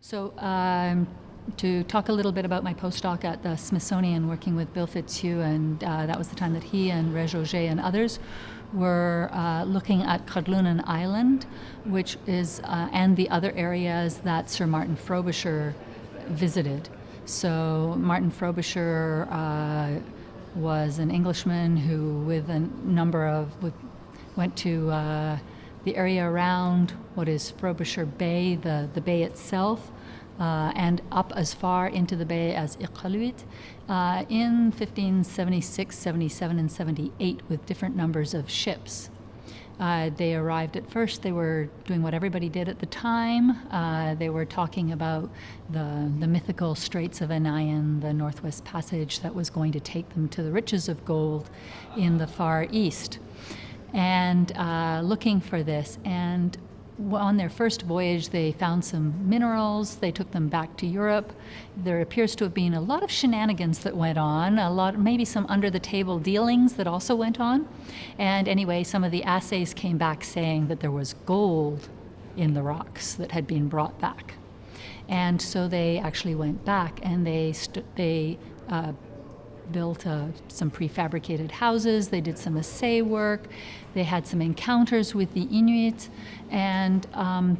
So to talk a little bit about my postdoc at the Smithsonian, working with Bill Fitzhugh, and that was the time that he and Reg Auger and others were looking at Codlunan Island, which is, and the other areas that Sir Martin Frobisher visited. So Martin Frobisher was an Englishman who, with a number of, went to the area around what is Frobisher Bay, the bay itself, and up as far into the bay as Iqaluit in 1576, 77, and 78 with different numbers of ships. They arrived at first, they were doing what everybody did at the time. They were talking about the mythical Straits of Anian, the Northwest Passage that was going to take them to the riches of gold in the Far East. And looking for this. And on their first voyage, they found some minerals. They took them back to Europe. There appears to have been a lot of shenanigans that went on, maybe some under-the-table dealings that also went on. And anyway, some of the assays came back saying that there was gold in the rocks that had been brought back. And so they actually went back and they built some prefabricated houses. They did some assay work. They had some encounters with the Inuit, and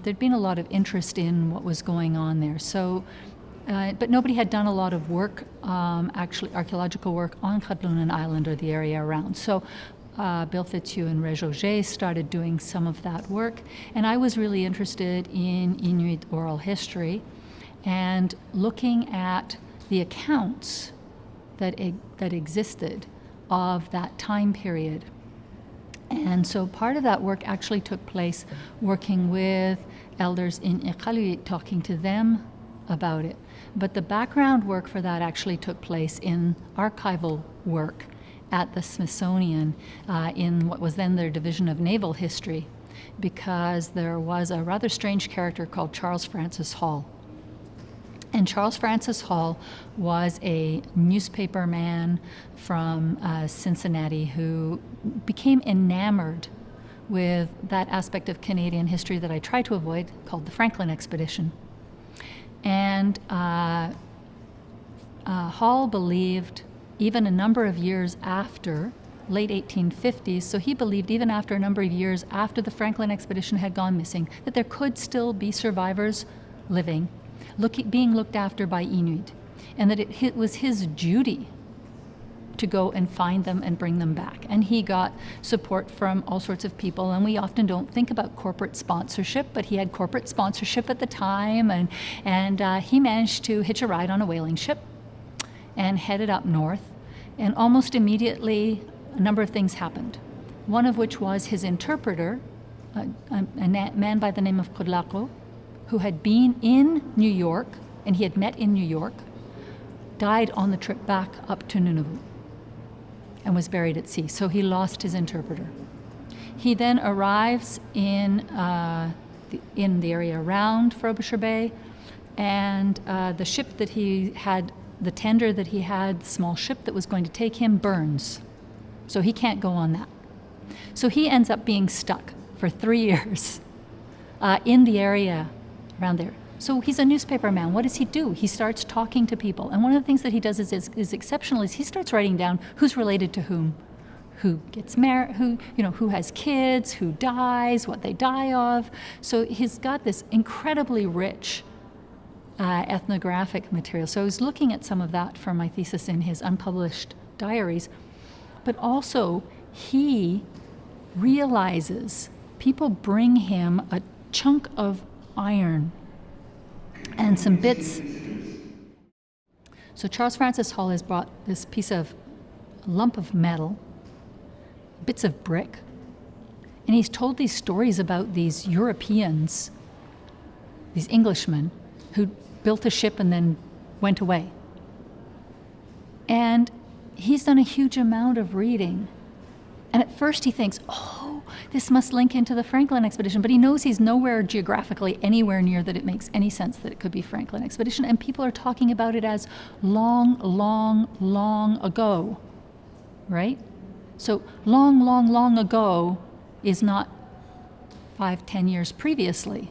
there'd been a lot of interest in what was going on there. So, but nobody had done a lot of work, actually archaeological work on Codlunan Island or the area around. So Bill Fitzhugh and Reg Auger started doing some of that work, and I was really interested in Inuit oral history and looking at the accounts that existed of that time period. And so part of that work actually took place working with elders in Iqaluit, talking to them about it. But the background work for that actually took place in archival work at the Smithsonian in what was then their Division of Naval History, because there was a rather strange character called Charles Francis Hall. And Charles Francis Hall was a newspaper man from Cincinnati who became enamored with that aspect of Canadian history that I try to avoid, called the Franklin Expedition. And Hall believed, even a number of years after, late 1850s, so he believed even after a number of years after the Franklin Expedition had gone missing, that there could still be survivors living, being looked after by Inuit, and that it was his duty to go and find them and bring them back. And he got support from all sorts of people, and we often don't think about corporate sponsorship, but he had corporate sponsorship at the time, and he managed to hitch a ride on a whaling ship and headed up north, and almost immediately a number of things happened. One of which was his interpreter, a man by the name of Kodlako, who had been in New York, and he had met in New York, died on the trip back up to Nunavut and was buried at sea. So he lost his interpreter. He then arrives in the area around Frobisher Bay, and the ship that he had, the tender that he had, the small ship that was going to take him, burns. So he can't go on that. So he ends up being stuck for 3 years in the area around there. So he's a newspaper man. What does he do? He starts talking to people. And one of the things that he does is exceptional is he starts writing down who's related to whom, who gets married, who has kids, who dies, what they die of. So he's got this incredibly rich ethnographic material. So I was looking at some of that for my thesis in his unpublished diaries. But also he realizes people bring him a chunk of iron and some bits. So Charles Francis Hall has brought this lump of metal, bits of brick, and he's told these stories about these Europeans, these Englishmen, who built a ship and then went away. And he's done a huge amount of reading. And at first he thinks, oh, this must link into the Franklin Expedition, but he knows he's nowhere geographically anywhere near that it makes any sense that it could be Franklin Expedition, and people are talking about it as long, long, long ago, right? So long, long, long ago is not 5-10 years previously.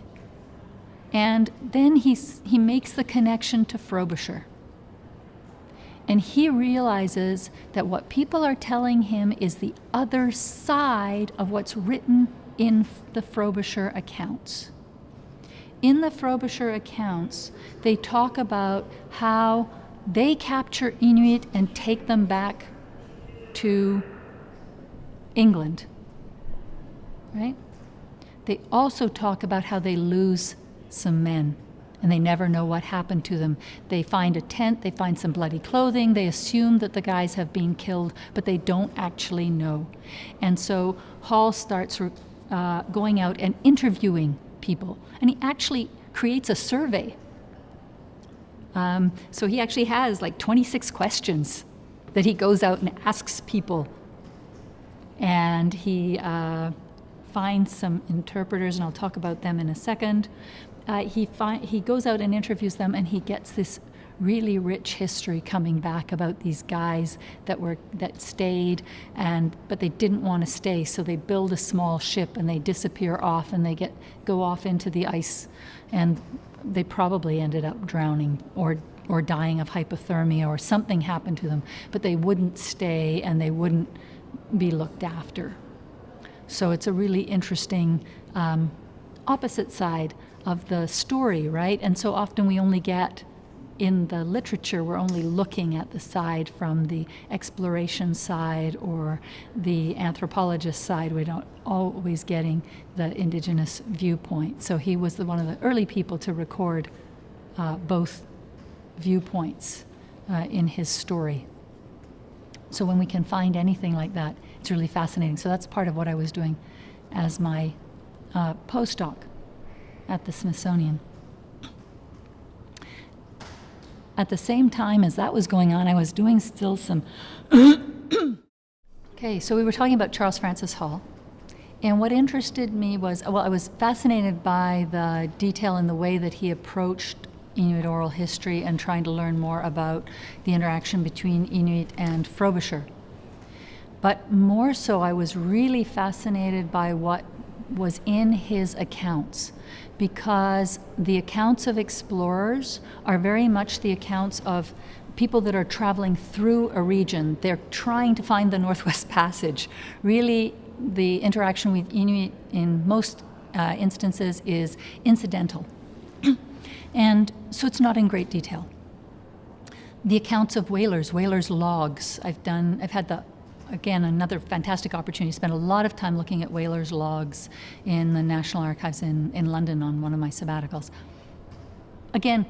And then he makes the connection to Frobisher. And he realizes that what people are telling him is the other side of what's written in the Frobisher accounts. In the Frobisher accounts, they talk about how they capture Inuit and take them back to England, right? They also talk about how they lose some men and they never know what happened to them. They find a tent, they find some bloody clothing, they assume that the guys have been killed, but they don't actually know. And so Hall starts going out and interviewing people, and he actually creates a survey. So he actually has like 26 questions that he goes out and asks people. And he finds some interpreters, and I'll talk about them in a second. He goes out and interviews them, and he gets this really rich history coming back about these guys that stayed, but they didn't want to stay, so they build a small ship and they disappear off, and they go off into the ice, and they probably ended up drowning or dying of hypothermia, or something happened to them, but they wouldn't stay and they wouldn't be looked after. So it's a really interesting opposite side of the story, right? And so often we only get, in the literature, we're only looking at the side from the exploration side or the anthropologist side. We're not always getting the Indigenous viewpoint. So he was one of the early people to record both viewpoints in his story. So when we can find anything like that, it's really fascinating. So that's part of what I was doing as my postdoc at the Smithsonian. At the same time as that was going on, I was doing still some... Okay, so we were talking about Charles Francis Hall. And what interested me was, well, I was fascinated by the detail in the way that he approached Inuit oral history and trying to learn more about the interaction between Inuit and Frobisher. But more so, I was really fascinated by what was in his accounts, because the accounts of explorers are very much the accounts of people that are traveling through a region. They're trying to find the Northwest Passage. Really, the interaction with Inuit in most instances is incidental. And so it's not in great detail. The accounts of whalers logs. I've had another fantastic opportunity to spend a lot of time looking at whalers logs in the National Archives in London on one of my sabbaticals. Again,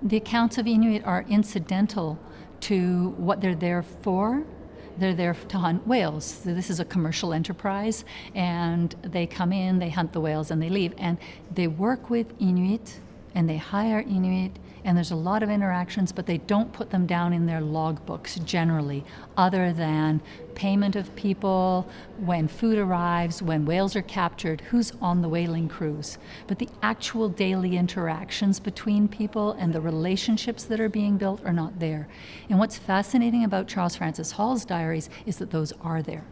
the accounts of Inuit are incidental to what they're there for. They're there to hunt whales. So this is a commercial enterprise, and they come in, they hunt the whales, and they leave. And they work with Inuit, and they hire Inuit, and there's a lot of interactions, but they don't put them down in their logbooks generally, other than payment of people, when food arrives, when whales are captured, who's on the whaling cruise. But the actual daily interactions between people and the relationships that are being built are not there. And what's fascinating about Charles Francis Hall's diaries is that those are there.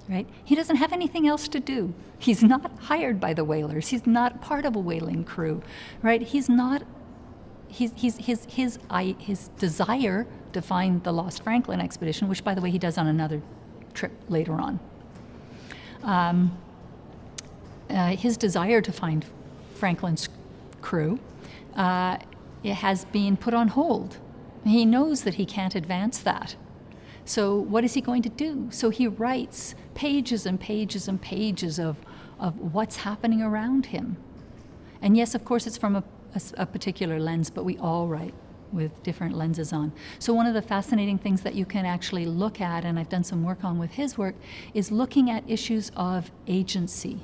Right? He doesn't have anything else to do. He's not hired by the whalers. He's not part of a whaling crew, right? His desire to find the lost Franklin expedition, which, by the way, he does on another trip later on. His desire to find Franklin's crew, it has been put on hold. He knows that he can't advance that. So what is he going to do? So he writes pages and pages and pages of what's happening around him. And yes, of course, it's from a particular lens, but we all write with different lenses on. So one of the fascinating things that you can actually look at, and I've done some work on with his work, is looking at issues of agency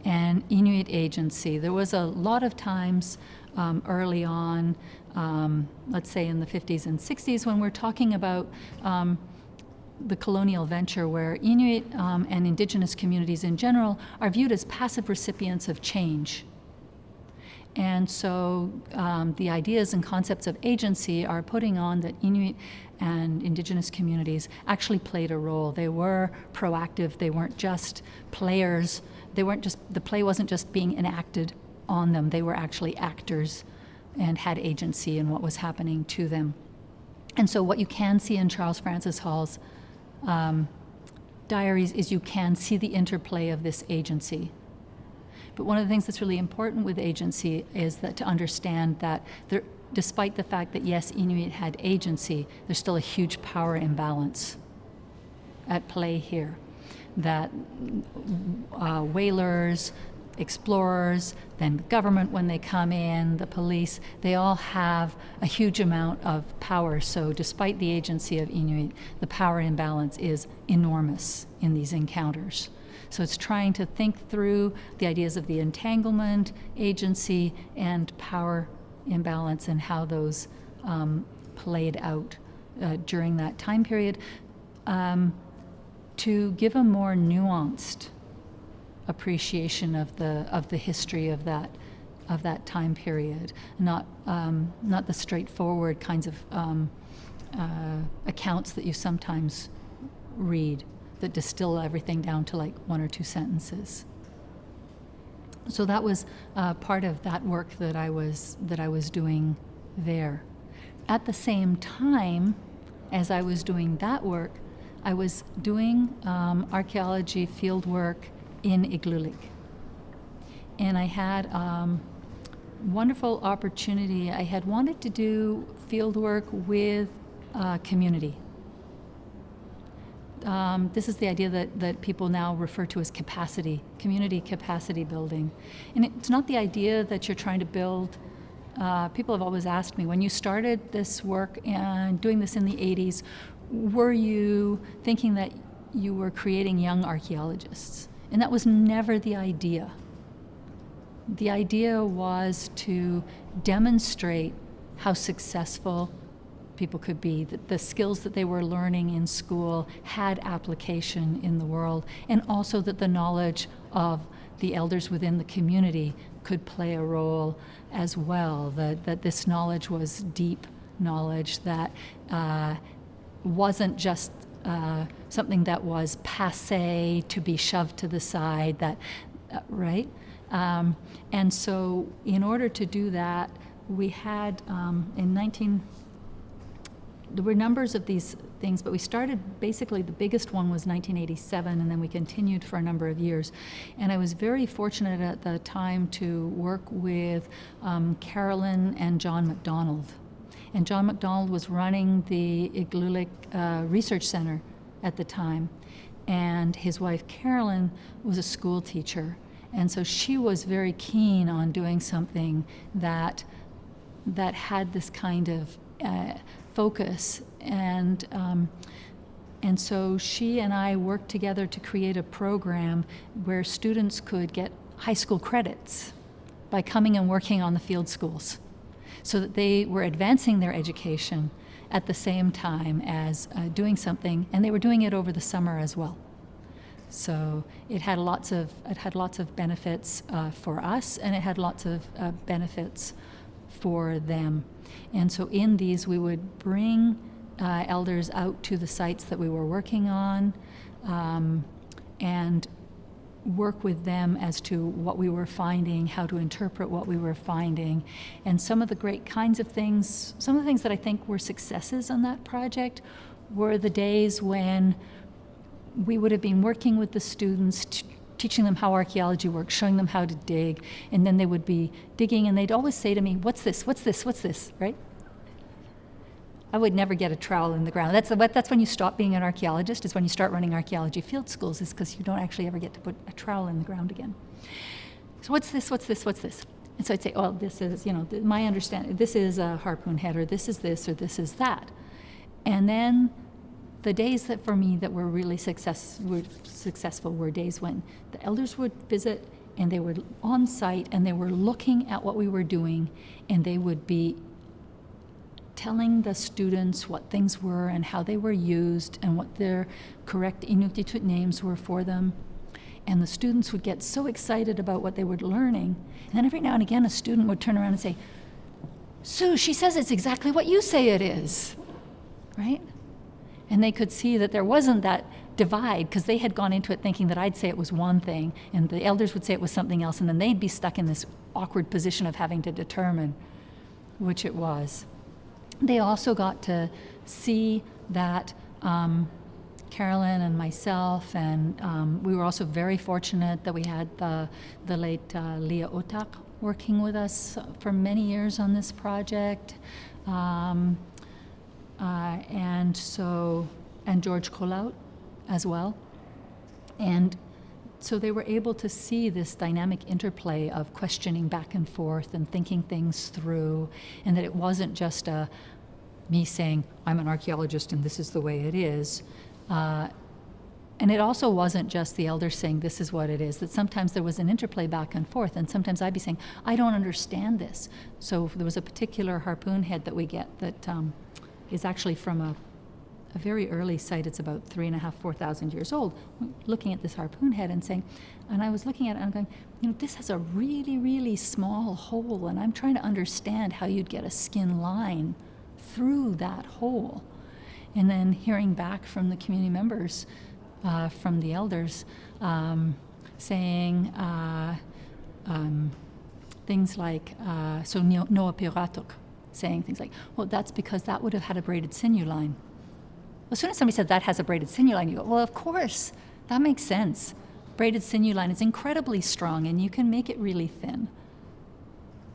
and Inuit agency. There was a lot of times early on, let's say in the 50s and 60s, when we're talking about the colonial venture, where Inuit and Indigenous communities in general are viewed as passive recipients of change. And so the ideas and concepts of agency are putting on that Inuit and Indigenous communities actually played a role. They were proactive. They weren't just players. The play wasn't just being enacted. on them. They were actually actors and had agency in what was happening to them. And so what you can see in Charles Francis Hall's diaries is you can see the interplay of this agency. But one of the things that's really important with agency is that to understand that there, despite the fact that, yes, Inuit had agency, there's still a huge power imbalance at play here. That whalers, explorers, then the government when they come in, the police, they all have a huge amount of power. So despite the agency of Inuit, the power imbalance is enormous in these encounters. So it's trying to think through the ideas of the entanglement, agency, and power imbalance and how those played out during that time period to give a more nuanced appreciation of the history of that time period, not the straightforward kinds of accounts that you sometimes read that distill everything down to like one or two sentences. So that was part of that work that I was doing there. At the same time as I was doing that work, I was doing archaeology field work in Igloolik. And I had wonderful opportunity. I had wanted to do field work with community. This is the idea that people now refer to as community capacity building. And it's not the idea that you're trying to build. People have always asked me, when you started this work and doing this in the 80s, were you thinking that you were creating young archaeologists? And that was never the idea. The idea was to demonstrate how successful people could be, that the skills that they were learning in school had application in the world, and also that the knowledge of the elders within the community could play a role as well, that this knowledge was deep knowledge that wasn't just something that was passé to be shoved to the side, that right? And so in order to do that, we had there were numbers of these things, but we started, basically the biggest one was 1987, and then we continued for a number of years. And I was very fortunate at the time to work with Carolyn and John MacDonald. And John MacDonald was running the Igloolik Research Center at the time. And his wife Carolyn was a school teacher. And so she was very keen on doing something that had this kind of focus, and so she and I worked together to create a program where students could get high school credits by coming and working on the field schools, so that they were advancing their education at the same time as doing something, and they were doing it over the summer as well. So it had lots of benefits for us, and it had lots of benefits for them. And so in these, we would bring elders out to the sites that we were working on and work with them as to what we were finding, how to interpret what we were finding. And some of the great kinds of things, some of the things that I think were successes on that project were the days when we would have been working with the students, teaching them how archaeology works, showing them how to dig, and then they would be digging, and they'd always say to me, what's this, right? I would never get a trowel in the ground. That's when you stop being an archaeologist, is when you start running archaeology field schools, is because you don't actually ever get to put a trowel in the ground again. So what's this? And so I'd say, oh, this is, my understanding, this is a harpoon head, or this is this, or this is that. And then the days that for me that were really successful were days when the elders would visit, and they were on site, and they were looking at what we were doing, and they would be telling the students what things were and how they were used and what their correct Inuktitut names were for them. And the students would get so excited about what they were learning. And then every now and again, a student would turn around and say, Sue, she says it's exactly what you say it is, right? And they could see that there wasn't that divide, because they had gone into it thinking that I'd say it was one thing and the elders would say it was something else, and then they'd be stuck in this awkward position of having to determine which it was. They also got to see that Carolyn and myself, and we were also very fortunate that we had the late Leah Otak working with us for many years on this project. And George Colaut as well. And so they were able to see this dynamic interplay of questioning back and forth and thinking things through, and that it wasn't just me saying, I'm an archaeologist and this is the way it is. And it also wasn't just the elders saying, this is what it is, that sometimes there was an interplay back and forth, and sometimes I'd be saying, I don't understand this. So there was a particular harpoon head that we get that is actually from a very early site. It's about 3,500, 4,000 years old. Looking at this harpoon head and saying, and I was looking at it and I'm going, this has a really, really small hole, and I'm trying to understand how you'd get a skin line through that hole. And then hearing back from the community members, from the elders, saying things like, so Noah Piratuk, saying things like, well, that's because that would have had a braided sinew line. As soon as somebody said that has a braided sinew line, you go, well, of course, that makes sense. Braided sinew line is incredibly strong, and you can make it really thin.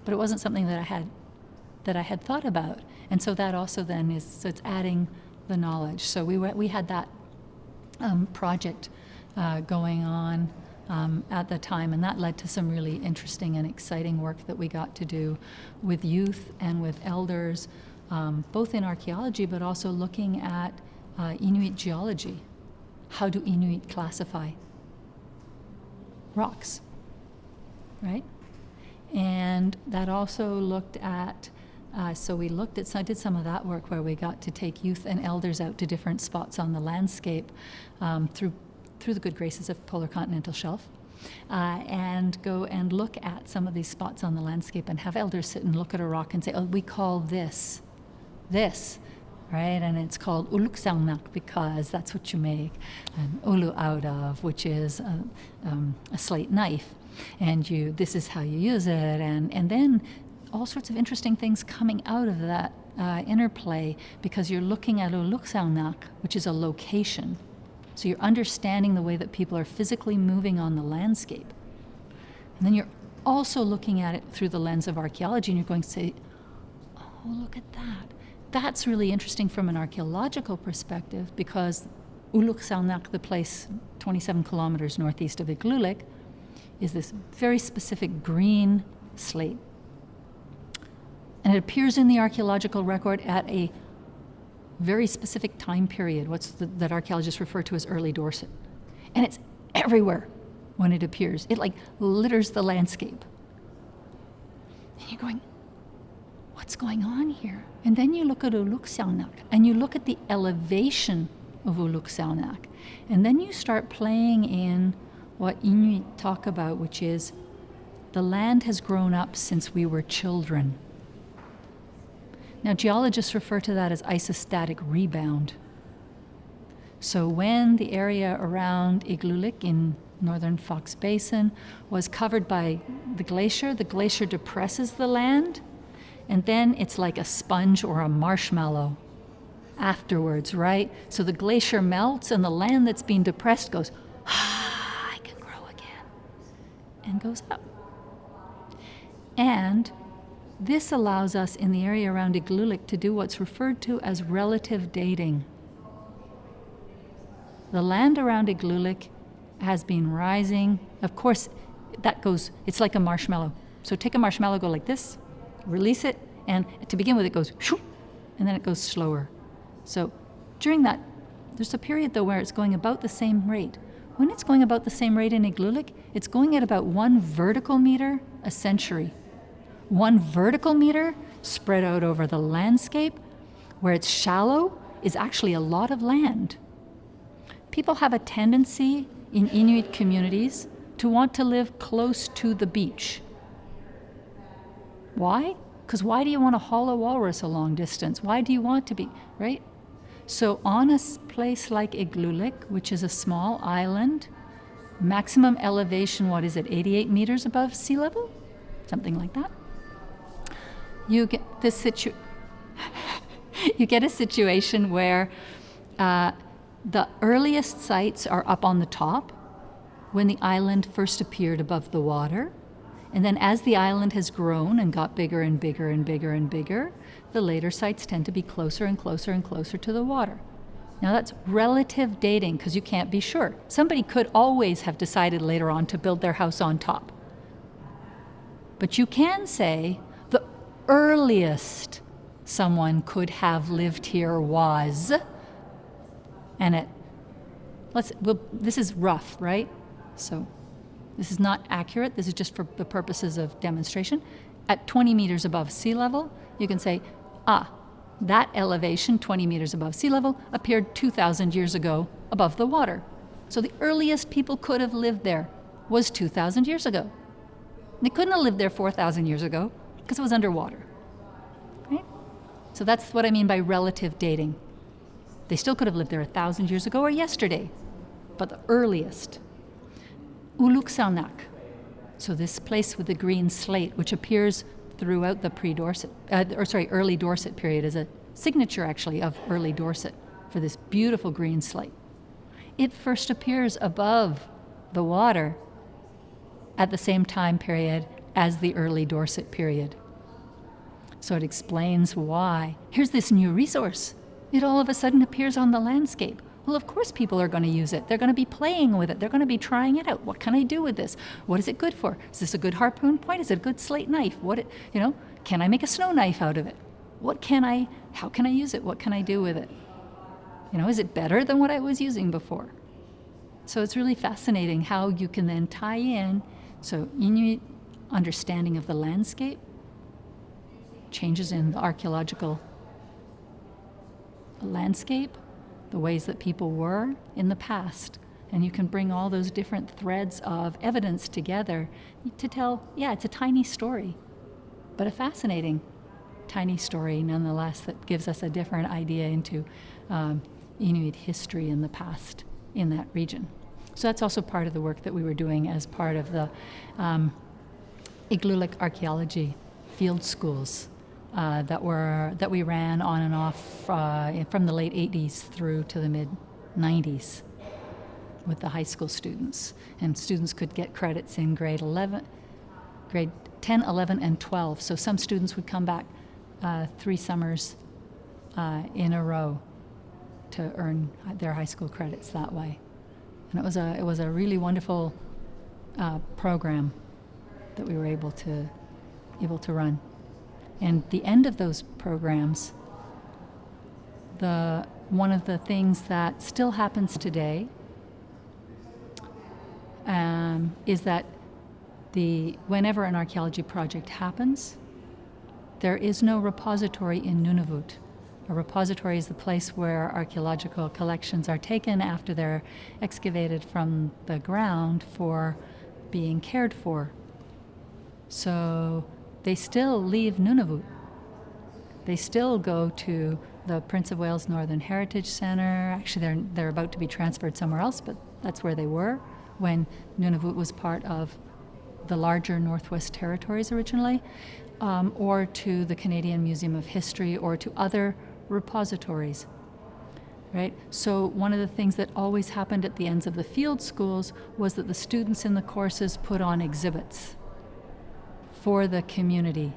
But it wasn't something that I had thought about, and so that also then is, so it's adding the knowledge. So we had that project going on at the time, and that led to some really interesting and exciting work that we got to do with youth and with elders, both in archaeology, but also looking at Inuit geology. How do Inuit classify rocks, right? And that also looked at, so I did some of that work where we got to take youth and elders out to different spots on the landscape through the good graces of Polar Continental Shelf, and go and look at some of these spots on the landscape and have elders sit and look at a rock and say, oh, we call this, right? And it's called uluksaunak because that's what you make an ulu out of, which is a slate knife. And this is how you use it. And then all sorts of interesting things coming out of that interplay, because you're looking at uluksaunak, which is a location. So you're understanding the way that people are physically moving on the landscape. And then you're also looking at it through the lens of archaeology, and you're going to say, oh, look at that. That's really interesting from an archaeological perspective, because Uluksaunak, the place 27 kilometers northeast of Igloolik, is this very specific green slate. And it appears in the archaeological record at a very specific time period, that archaeologists refer to as early Dorset. And it's everywhere when it appears. It litters the landscape. And you're going, what's going on here? And then you look at Uluksaunak, and you look at the elevation of Uluksaunak. And then you start playing in what Inuit talk about, which is the land has grown up since we were children. Now, geologists refer to that as isostatic rebound. So when the area around Igloolik in northern Fox Basin was covered by the glacier depresses the land, and then it's like a sponge or a marshmallow afterwards, right? So the glacier melts, and the land that's being depressed goes, I can grow again, and goes up. And this allows us in the area around Igloolik to do what's referred to as relative dating. The land around Igloolik has been rising. Of course, it's like a marshmallow. So take a marshmallow, go like this, release it, and to begin with it goes shoo, and then it goes slower. So during that, there's a period though where it's going about the same rate. When it's going about the same rate in Igloolik, it's going at about 1 vertical meter a century. 1 vertical meter spread out over the landscape, where it's shallow, is actually a lot of land. People have a tendency in Inuit communities to want to live close to the beach. Why? Because why do you want to haul a walrus a long distance? Why do you want to be, right? So on a place like Igloolik, which is a small island, maximum elevation, 88 meters above sea level? Something like that. You get this you get a situation where the earliest sites are up on the top when the island first appeared above the water. And then as the island has grown and got bigger and bigger and bigger and bigger, the later sites tend to be closer and closer and closer to the water. Now that's relative dating because you can't be sure. Somebody could always have decided later on to build their house on top. But you can say the earliest someone could have lived here was, and this is rough, right? So this is not accurate. This is just for the purposes of demonstration. At 20 meters above sea level, you can say, that elevation, 20 meters above sea level, appeared 2,000 years ago above the water. So the earliest people could have lived there was 2,000 years ago. They couldn't have lived there 4,000 years ago because it was underwater. Right? So that's what I mean by relative dating. They still could have lived there 1,000 years ago or yesterday, but the earliest. Uluksanak, so this place with the green slate, which appears throughout the early Dorset period, as a signature actually of early Dorset for this beautiful green slate. It first appears above the water at the same time period as the early Dorset period. So it explains why. Here's this new resource. It all of a sudden appears on the landscape. Well, of course people are going to use it. They're going to be playing with it. They're going to be trying it out. What can I do with this? What is it good for? Is this a good harpoon point? Is it a good slate knife? Can I make a snow knife out of it? How can I use it? What can I do with it? Is it better than what I was using before? So it's really fascinating how you can then tie in, so Inuit understanding of the landscape, changes in the archaeological landscape, the ways that people were in the past. And you can bring all those different threads of evidence together to tell, it's a tiny story, but a fascinating tiny story nonetheless that gives us a different idea into Inuit history in the past in that region. So that's also part of the work that we were doing as part of the Igloolik archaeology field schools that we ran on and off from the late 80s through to the mid 90s with the high school students. And students could get credits in grade 10, 11, and 12. So some students would come back 3 summers in a row to earn their high school credits that way. And it was a really wonderful program that we were able to run. And the end of those programs, one of the things that still happens today is that whenever an archaeology project happens, there is no repository in Nunavut. A repository is the place where archaeological collections are taken after they're excavated from the ground for being cared for. So they still leave Nunavut. They still go to the Prince of Wales Northern Heritage Centre. Actually, they're about to be transferred somewhere else, but that's where they were when Nunavut was part of the larger Northwest Territories originally, or to the Canadian Museum of History, or to other repositories, right? So one of the things that always happened at the ends of the field schools was that the students in the courses put on exhibits for the community.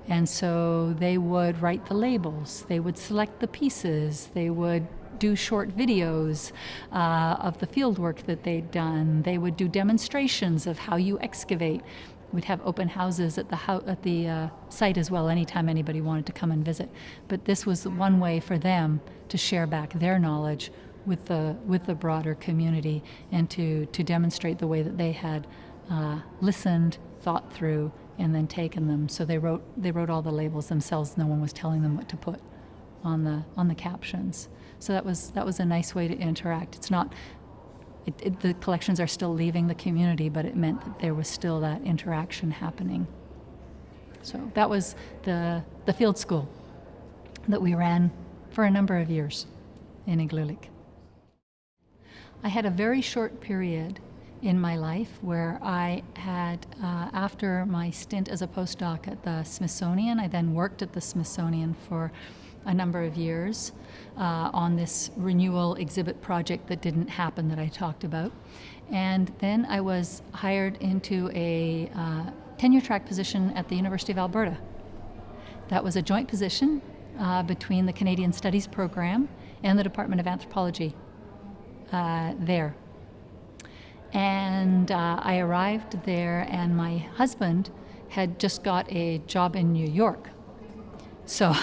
And so they would write the labels, they would select the pieces, they would do short videos of the field work that they'd done. They would do demonstrations of how you excavate. We'd have open houses at the site as well, anytime anybody wanted to come and visit. But this was one way for them to share back their knowledge with the broader community and to demonstrate the way that they had listened, thought through, and then taken them. So they wrote all the labels themselves. No one was telling them what to put on the captions. So that was a nice way to interact. It's not. The collections are still leaving the community, but it meant that there was still that interaction happening. So that was the field school that we ran for a number of years. in Igloolik. I had a very short period in my life where I had, after my stint as a postdoc at the Smithsonian, I then worked at the Smithsonian for a number of years on this renewal exhibit project that didn't happen that I talked about. And then I was hired into a tenure track position at the University of Alberta. That was a joint position between the Canadian Studies Program and the Department of Anthropology there. And I arrived there, and my husband had just got a job in New York. So,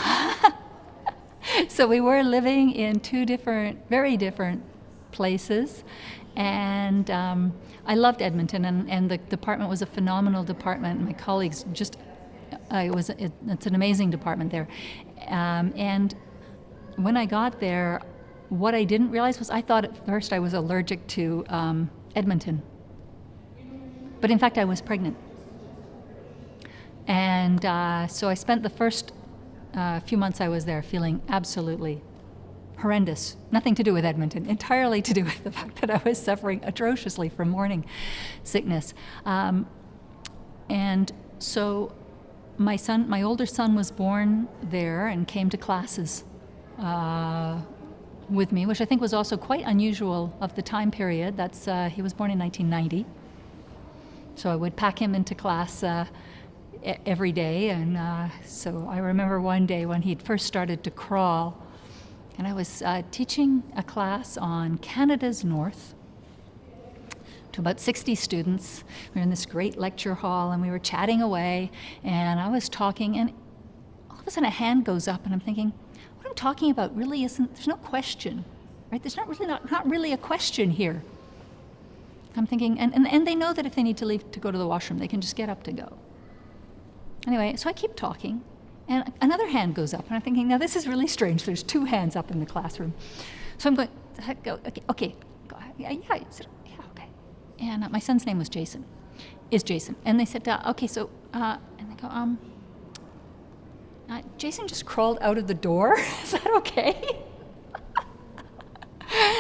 so we were living in two very different places. And I loved Edmonton, and the department was a phenomenal department. My colleagues just, it's an amazing department there. And when I got there, what I didn't realize was I thought at first I was allergic to Edmonton. But in fact, I was pregnant. And so I spent the first few months I was there feeling absolutely horrendous. Nothing to do with Edmonton, entirely to do with the fact that I was suffering atrociously from morning sickness. And so my older son was born there and came to classes with me, which I think was also quite unusual of the time period. That's he was born in 1990. So I would pack him into class every day. And so I remember one day when he'd first started to crawl, and I was teaching a class on Canada's North to about 60 students. We were in this great lecture hall, and we were chatting away, and I was talking, and all of a sudden a hand goes up, and I'm thinking, what I'm talking about really isn't, there's no question, right? There's not really a question here. I'm thinking, and they know that if they need to leave to go to the washroom, they can just get up to go. Anyway, so I keep talking, and another hand goes up, and I'm thinking, now this is really strange. There's two hands up in the classroom. So I'm going, okay, yeah, okay. And my son's name was Jason, is Jason. And they said, okay, so, and they go, Jason just crawled out of the door. Is that okay?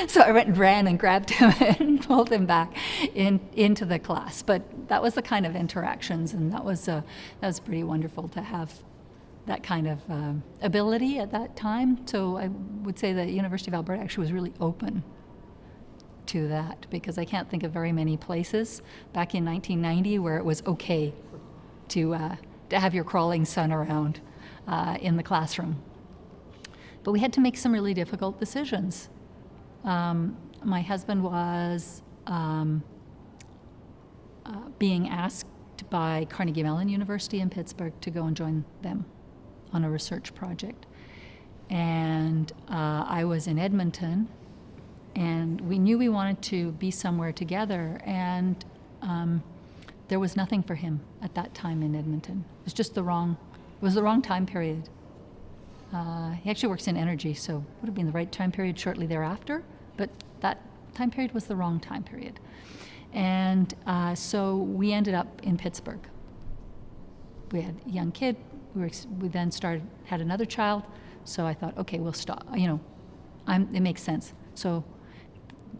So I went and ran and grabbed him and pulled him back into the class. But that was the kind of interactions, and that was pretty wonderful to have that kind of ability at that time. So I would say the University of Alberta actually was really open to that, because I can't think of very many places back in 1990 where it was okay to have your crawling son around in the classroom. But we had to make some really difficult decisions. My husband was being asked by Carnegie Mellon University in Pittsburgh to go and join them on a research project. And I was in Edmonton, and we knew we wanted to be somewhere together, and there was nothing for him at that time in Edmonton. It was just the wrong time period. He actually works in energy, so it would have been the right time period shortly thereafter, but that time period was the wrong time period. And so we ended up in Pittsburgh. We had a young kid. We then had another child. So I thought, okay, we'll stop. It makes sense. So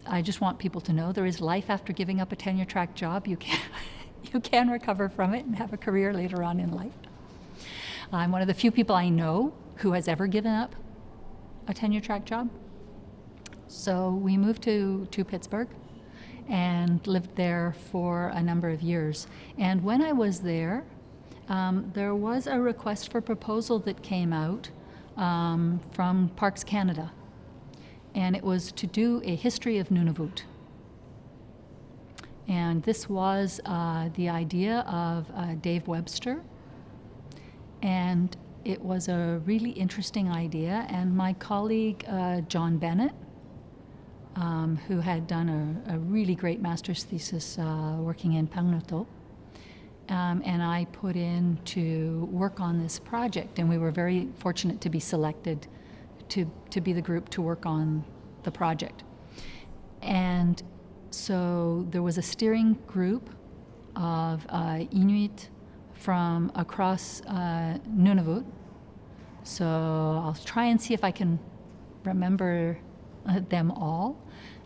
I just want people to know there is life after giving up a tenure track job. You can recover from it and have a career later on in life. I'm one of the few people I know who has ever given up a tenure track job. So we moved to Pittsburgh and lived there for a number of years. And when I was there was a request for proposal that came out from Parks Canada. And it was to do a history of Nunavut. And this was the idea of Dave Webster. And it was a really interesting idea. And my colleague, John Bennett, who had done a really great master's thesis working in Pangnoto, and I put in to work on this project. And we were very fortunate to be selected to be the group to work on the project. And so there was a steering group of Inuit from across Nunavut. So I'll try and see if I can remember them all.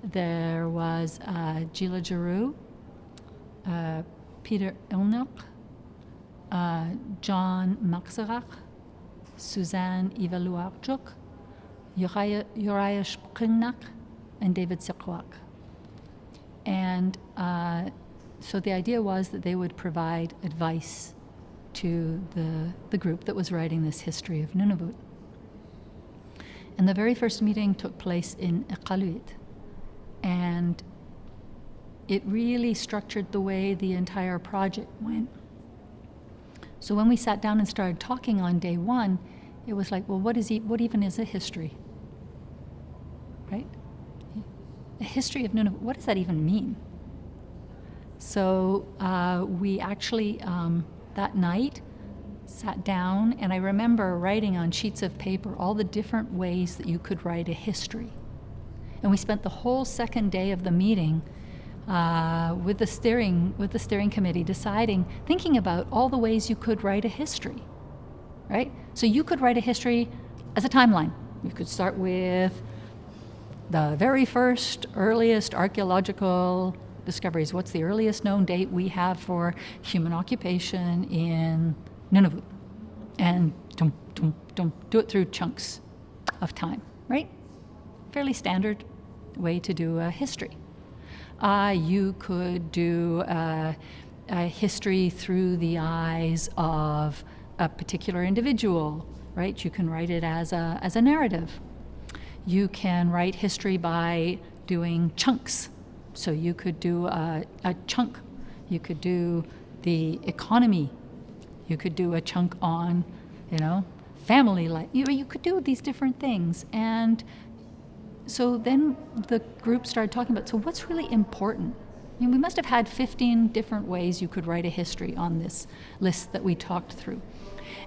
There was Gila Giroux, Peter Ilnok, John Maxerach, Suzanne Ivaluarchuk, Uriah Springnak, and David Sekwak. And so the idea was that they would provide advice to the group that was writing this history of Nunavut. And the very first meeting took place in Iqaluit, and it really structured the way the entire project went. So when we sat down and started talking on day one, it was like, well, what even is a history, right? A history of Nunavut, what does that even mean? So we actually, that night, sat down, and I remember writing on sheets of paper all the different ways that you could write a history. And we spent the whole second day of the meeting with the steering committee thinking about all the ways you could write a history, right? So you could write a history as a timeline. You could start with the very first, earliest archaeological discoveries. What's the earliest known date we have for human occupation in Nunavut? And do it through chunks of time, right? Fairly standard way to do a history. You could do a history through the eyes of a particular individual, right? You can write it as a narrative. You can write history by doing chunks. So you could do a chunk. You could do the economy. You could do a chunk on, family life. You could do these different things. And so then the group started talking about, so what's really important? I mean, we must have had 15 different ways you could write a history on this list that we talked through.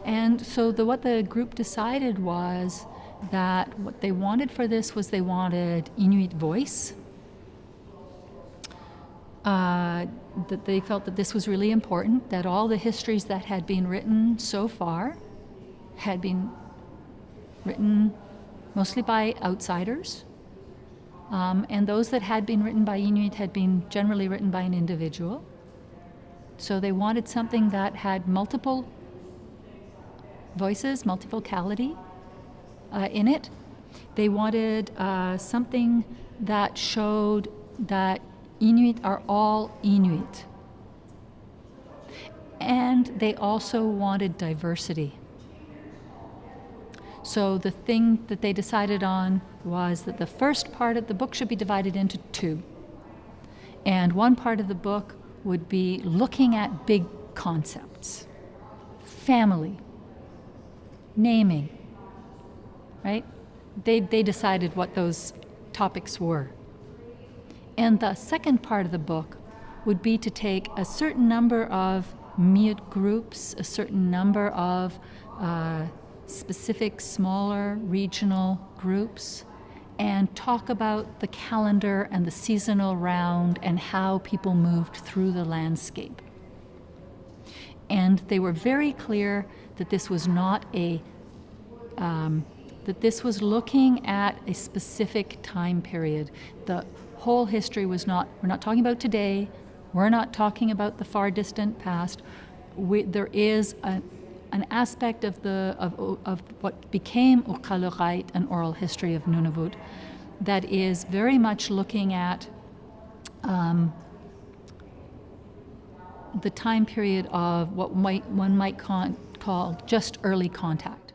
And so what the group decided was that what they wanted for this was they wanted Inuit voice, that they felt that this was really important, that all the histories that had been written so far had been written mostly by outsiders, and those that had been written by Inuit had been generally written by an individual. So they wanted something that had multiple voices, multiplicality in it. They wanted something that showed that Inuit are all Inuit. And they also wanted diversity. So the thing that they decided on was that the first part of the book should be divided into two. And one part of the book would be looking at big concepts. Family, naming, right? They decided what those topics were. And the second part of the book would be to take a certain number of Miut groups, a certain number of specific smaller regional groups, and talk about the calendar and the seasonal round and how people moved through the landscape. And they were very clear that this was not that this was looking at a specific time period. The whole history was not, we're not talking about today, we're not talking about the far distant past. There is an aspect of what became Uqaluqait, an oral history of Nunavut, that is very much looking at the time period of what one might call just early contact.